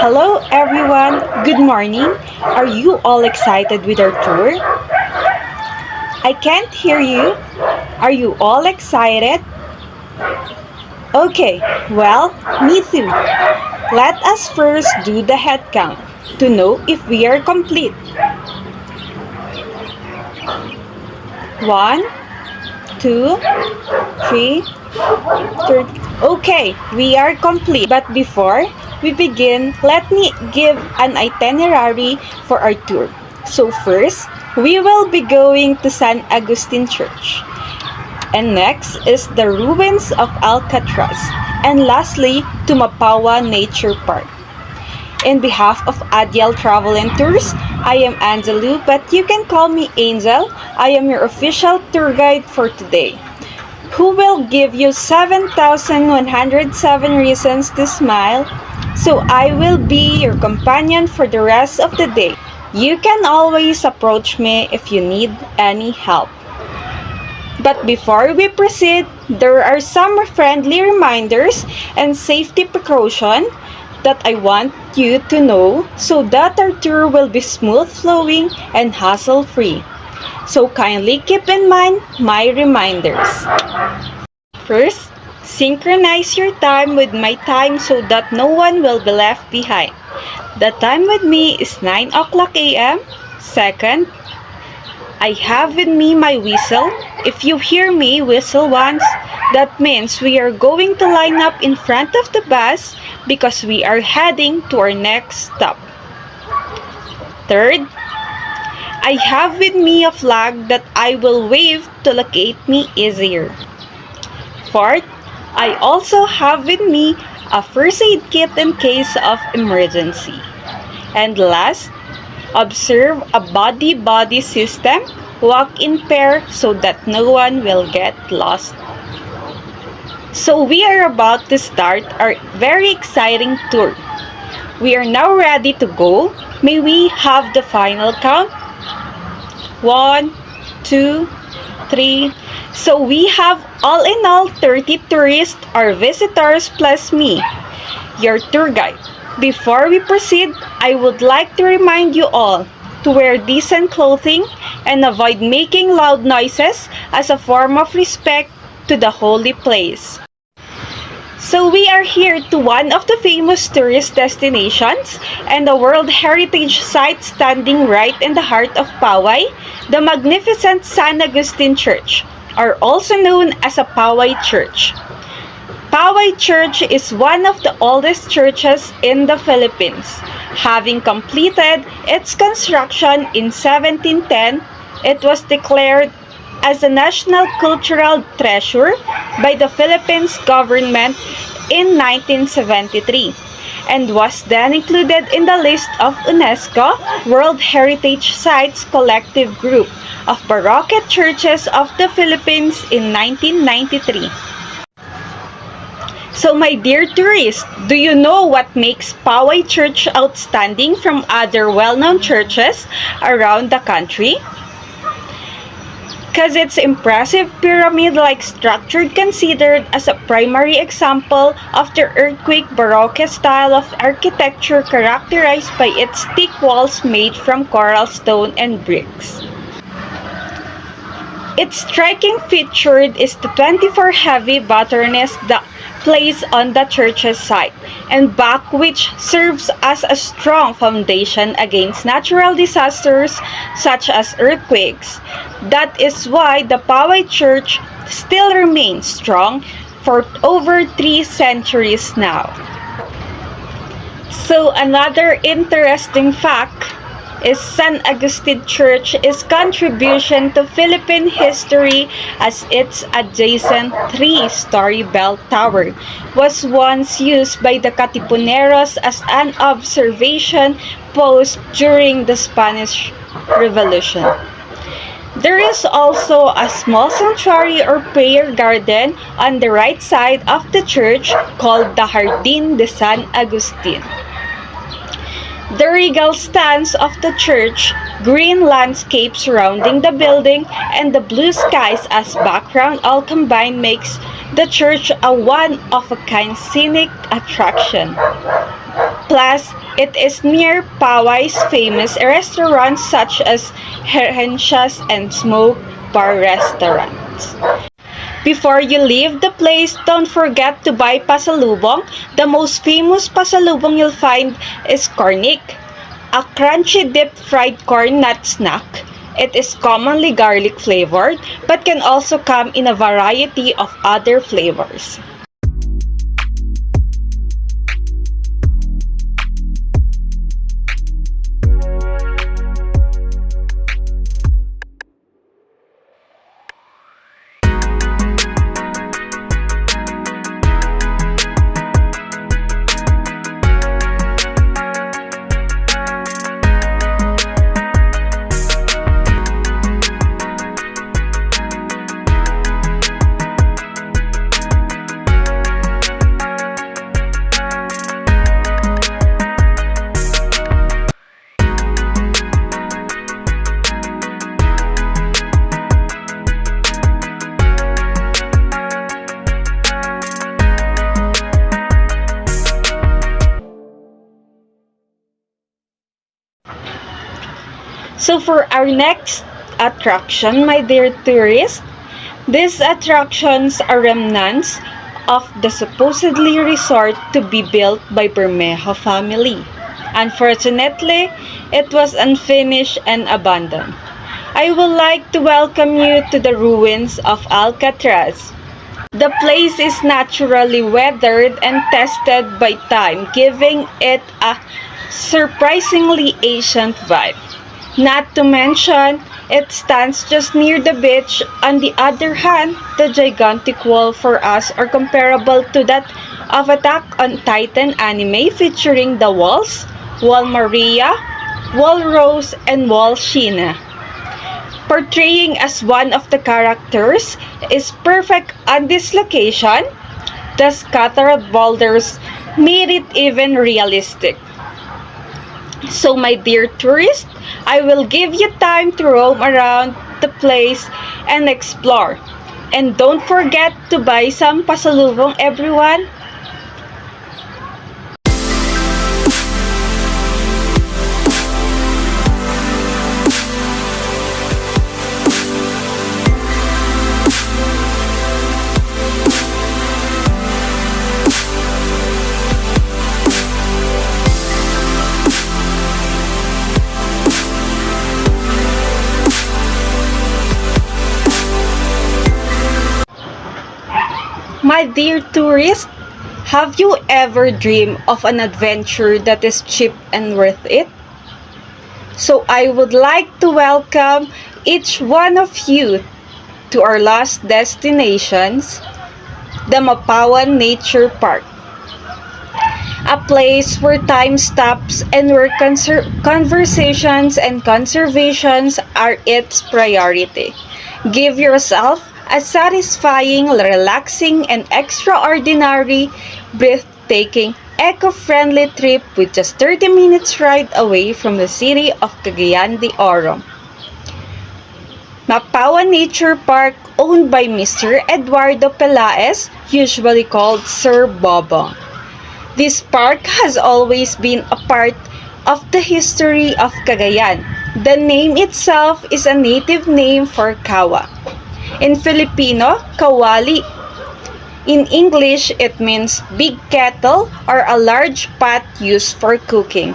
Hello everyone, good morning. Are you all excited with our tour? I can't hear you. Are you all excited? Okay, well, me too. Let us first do the head count to know if we are complete. 1, 2, 3, 4. Okay, we are complete. But before we begin, let me give an itinerary for our tour. So first, we will be going to San Agustin Church. And next is the ruins of Alcatraz. And lastly, to Mapawa Nature Park. In behalf of Adial Travel and Tours, I am Angelou, but you can call me Angel. I am your official tour guide for today, who will give you 7,107 reasons to smile. So I will be your companion for the rest of the day. You can always approach me if you need any help. But before we proceed, there are some friendly reminders and safety precautions that I want you to know so that our tour will be smooth flowing and hassle-free. So kindly keep in mind my reminders. First, synchronize your time with my time so that no one will be left behind. The time with me is 9 o'clock a.m. Second, I have with me my whistle. If you hear me whistle once, that means we are going to line up in front of the bus because we are heading to our next stop. Third, I have with me a flag that I will wave to locate me easier. Fourth, I also have with me a first aid kit in case of emergency. And last, observe a body-body system. Walk in pair so that no one will get lost. So we are about to start our very exciting tour. We are now ready to go. May we have the final count? 1, 2, 3. So we have all in all 30 tourists or visitors plus me, your tour guide. Before we proceed, I would like to remind you all to wear decent clothing and avoid making loud noises as a form of respect to the holy place. So we are here to one of the famous tourist destinations and a World Heritage Site standing right in the heart of Paoay, the magnificent San Agustin Church, or also known as a Paoay Church. Paoay Church is one of the oldest churches in the Philippines. Having completed its construction in 1710, it was declared as a national cultural treasure by the Philippines government in 1973 and was then included in the list of UNESCO World Heritage Sites Collective Group of Baroque Churches of the Philippines in 1993. So my dear tourists, do you know what makes Paoay Church outstanding from other well-known churches around the country? Because its impressive pyramid-like structure considered as a primary example of the earthquake Baroque style of architecture characterized by its thick walls made from coral stone and bricks. Its striking feature is the 24 heavy batteries that placed on the church's site and back, which serves as a strong foundation against natural disasters such as earthquakes. That is why the Paoay Church still remains strong for over 3 centuries now. So another interesting fact is San Agustin Church's contribution to Philippine history, as its adjacent 3-story bell tower was once used by the Katipuneros as an observation post during the Spanish Revolution. There is also a small sanctuary or prayer garden on the right side of the church called the Jardín de San Agustin. The regal stance of the church, green landscape surrounding the building, and the blue skies as background all combined makes the church a one-of-a-kind scenic attraction. Plus, it is near Paoay's famous restaurants such as Herencias and Smoke Bar restaurants. Before you leave the place, don't forget to buy pasalubong. The most famous pasalubong you'll find is cornic, a crunchy dipped fried corn nut snack. It is commonly garlic flavored, but can also come in a variety of other flavors. So for our next attraction, my dear tourists, these attractions are remnants of the supposedly resort to be built by Bermejo family. Unfortunately, it was unfinished and abandoned. I would like to welcome you to the ruins of Alcatraz. The place is naturally weathered and tested by time, giving it a surprisingly ancient vibe. Not to mention, it stands just near the beach. On the other hand, the gigantic wall for us are comparable to that of Attack on Titan anime featuring the walls, Wall Maria, Wall Rose, and Wall Sheena. Portraying as one of the characters is perfect on this location. The scattered boulders made it even realistic. So my dear tourists, I will give you time to roam around the place and explore. And don't forget to buy some pasalubong, everyone. My dear tourist, have you ever dreamed of an adventure that is cheap and worth it? So I would like to welcome each one of you to our last destinations, the Mapawa Nature Park. A place where time stops and where conversations and conservations are its priority. Give yourself a satisfying, relaxing, and extraordinary, breathtaking, eco-friendly trip with just 30 minutes ride away from the city of Cagayan de Oro. Mapawa Nature Park, owned by Mr. Eduardo Pelaez, usually called Sir Bobong. This park has always been a part of the history of Cagayan. The name itself is a native name for kawa. In Filipino, kawali. In English, it means big kettle or a large pot used for cooking.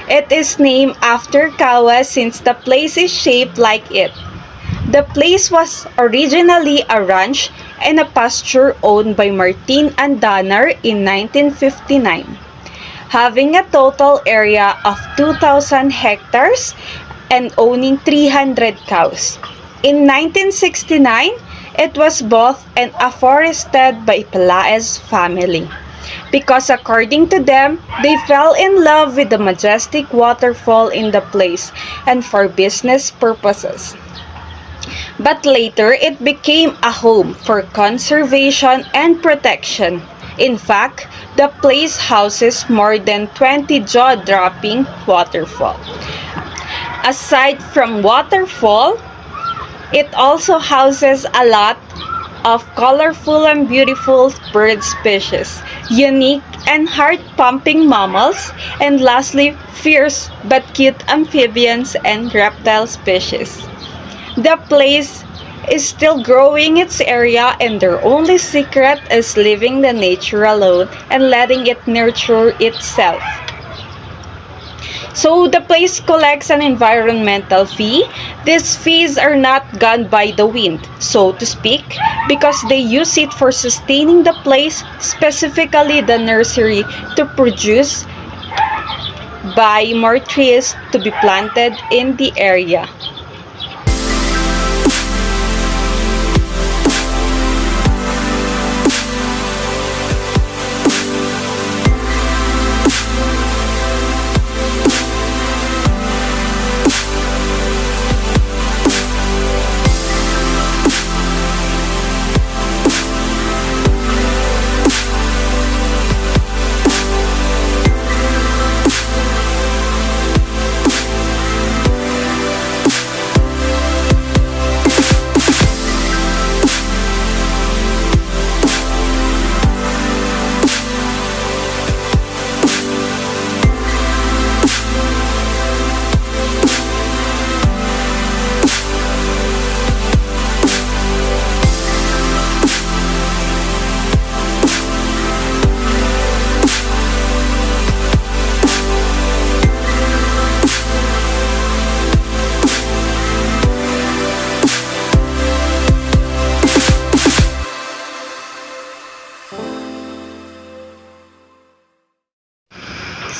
It is named after kawa since the place is shaped like it. The place was originally a ranch and a pasture owned by Martin Andanar in 1959, having a total area of 2,000 hectares and owning 300 cows. In 1969, it was bought and afforested by Pelaez family because according to them, they fell in love with the majestic waterfall in the place and for business purposes. But later, it became a home for conservation and protection. In fact, the place houses more than 20 jaw-dropping waterfalls. Aside from waterfall, it also houses a lot of colorful and beautiful bird species, unique and heart-pumping mammals, and lastly, fierce but cute amphibians and reptile species. The place is still growing its area, and their only secret is leaving the nature alone and letting it nurture itself. So the place collects an environmental fee. These fees are not gone by the wind, so to speak, because they use it for sustaining the place, specifically the nursery, to produce buy more trees to be planted in the area.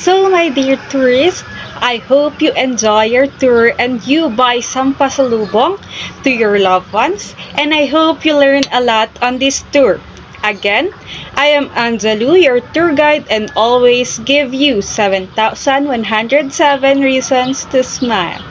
So my dear tourist, I hope you enjoy your tour and you buy some pasalubong to your loved ones, and I hope you learn a lot on this tour. Again, I am Anjalu, your tour guide, and always give you 7,107 reasons to smile.